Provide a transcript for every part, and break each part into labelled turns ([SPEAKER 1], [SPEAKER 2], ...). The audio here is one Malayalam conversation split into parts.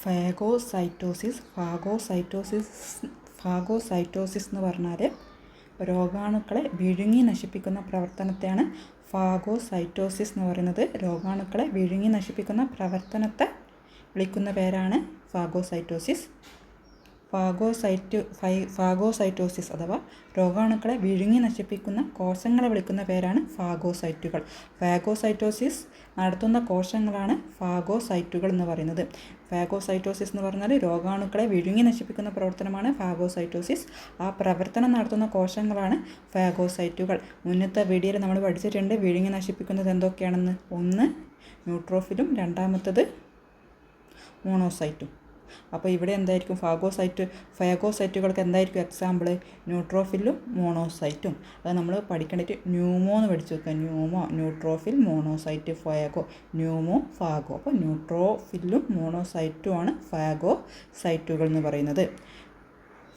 [SPEAKER 1] ഫാഗോസൈറ്റോസിസ് എന്ന് പറഞ്ഞാൽ രോഗാണുക്കളെ വിഴുങ്ങി നശിപ്പിക്കുന്ന പ്രവർത്തനത്തെയാണ് ഫാഗോസൈറ്റോസിസ് എന്ന് പറയുന്നത്. രോഗാണുക്കളെ വിഴുങ്ങി നശിപ്പിക്കുന്ന പ്രവർത്തനത്തെ വിളിക്കുന്ന പേരാണ് ഫാഗോസൈറ്റോസിസ്. ഫാഗോസൈറ്റോസിസ് അഥവാ രോഗാണുക്കളെ വിഴുങ്ങി നശിപ്പിക്കുന്ന കോശങ്ങളെ വിളിക്കുന്ന പേരാണ് ഫാഗോസൈറ്റുകൾ. ഫാഗോസൈറ്റോസിസ് നടത്തുന്ന കോശങ്ങളാണ് ഫാഗോസൈറ്റുകൾ എന്ന് പറയുന്നത്. ഫാഗോസൈറ്റോസിസ് എന്ന് പറഞ്ഞാൽ രോഗാണുക്കളെ വിഴുങ്ങി നശിപ്പിക്കുന്ന പ്രവർത്തനമാണ് ഫാഗോസൈറ്റോസിസ്. ആ പ്രവർത്തനം നടത്തുന്ന കോശങ്ങളാണ് ഫാഗോസൈറ്റുകൾ. മുന്നത്തെ വീഡിയോയിൽ നമ്മൾ പഠിച്ചിട്ടുണ്ട് വിഴുങ്ങി നശിപ്പിക്കുന്നത് എന്തൊക്കെയാണെന്ന്. ഒന്ന് ന്യൂട്രോഫിലും രണ്ടാമത്തത് മോണോസൈറ്റും. അപ്പോൾ ഇവിടെ എന്തായിരിക്കും ഫാഗോസൈറ്റുകൾക്ക് എന്തായിരിക്കും എക്സാമ്പിൾ? ന്യൂട്രോഫിലും മോണോസൈറ്റും. അത് നമ്മൾ പഠിക്കേണ്ടിട്ട് ന്യൂമോ എന്ന് പഠിച്ചു വെക്കുക. Neutrophil, monocyte, Fargo. Pneumo, Fargo. അപ്പോൾ ന്യൂട്രോഫിലും മോണോസൈറ്റുമാണ് ഫാഗോസൈറ്റുകൾ എന്ന് പറയുന്നത്.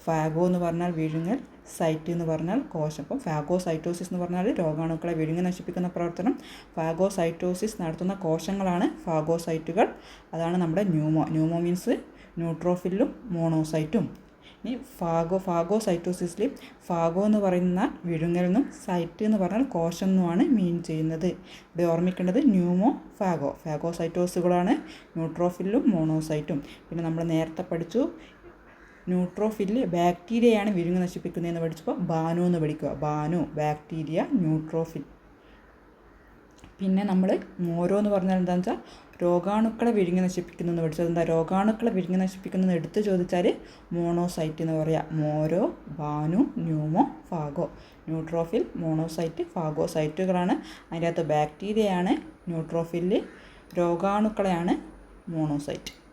[SPEAKER 1] ഫാഗോ എന്ന് പറഞ്ഞാൽ വിഴുങ്ങൽ, സൈറ്റ് എന്ന് പറഞ്ഞാൽ കോശം. അപ്പം ഫാഗോസൈറ്റോസിസ് എന്ന് പറഞ്ഞാൽ രോഗാണുക്കളെ വിഴുങ്ങി നശിപ്പിക്കുന്ന പ്രവർത്തനം. ഫാഗോസൈറ്റോസിസ് നടത്തുന്ന കോശങ്ങളാണ് ഫാഗോസൈറ്റുകൾ. അതാണ് നമ്മുടെ ന്യൂമോ മീൻസ് ന്യൂട്രോഫിലും മോണോസൈറ്റും. ഇനി ഫാഗോസൈറ്റോസിസിൽ ഫാഗോ എന്ന് പറയുന്ന വിഴുങ്ങലെന്നും സൈറ്റ് എന്ന് പറഞ്ഞാൽ കോശം എന്നുമാണ് മീൻ ചെയ്യുന്നത്. ഇവിടെ ഓർമ്മിക്കേണ്ടത് ഫാഗോസൈറ്റോസുകളാണ് ന്യൂട്രോഫിലും മോണോസൈറ്റും. പിന്നെ നമ്മൾ നേരത്തെ പഠിച്ചു ന്യൂട്രോഫിലിൽ ബാക്ടീരിയയാണ് വിഴുങ്ങി നശിപ്പിക്കുന്നതെന്ന് പഠിച്ചപ്പോൾ ബാനു എന്ന് പഠിക്കുക. ബാനു, ബാക്ടീരിയ, ന്യൂട്രോഫിൽ. പിന്നെ നമ്മൾ മോരോ എന്ന് പറഞ്ഞാൽ എന്താണെന്ന് വെച്ചാൽ രോഗാണുക്കളെ വിഴുങ്ങി നശിപ്പിക്കുന്നതെന്ന് പഠിച്ചത്. എന്താ രോഗാണുക്കളെ വിഴുങ്ങി നശിപ്പിക്കുന്നതെന്ന് എടുത്ത് ചോദിച്ചാൽ മോണോസൈറ്റ് എന്ന് പറയാം. മോരോ, ബാനു, ന്യൂമോ, ഫാഗോ. ന്യൂട്രോഫിൽ, മോണോസൈറ്റ്, ഫാഗോസൈറ്റുകളാണ്. അതിൻ്റെ അകത്ത് ബാക്ടീരിയയാണ് ന്യൂട്രോഫിലിൽ, രോഗാണുക്കളെയാണ് മോണോസൈറ്റ്.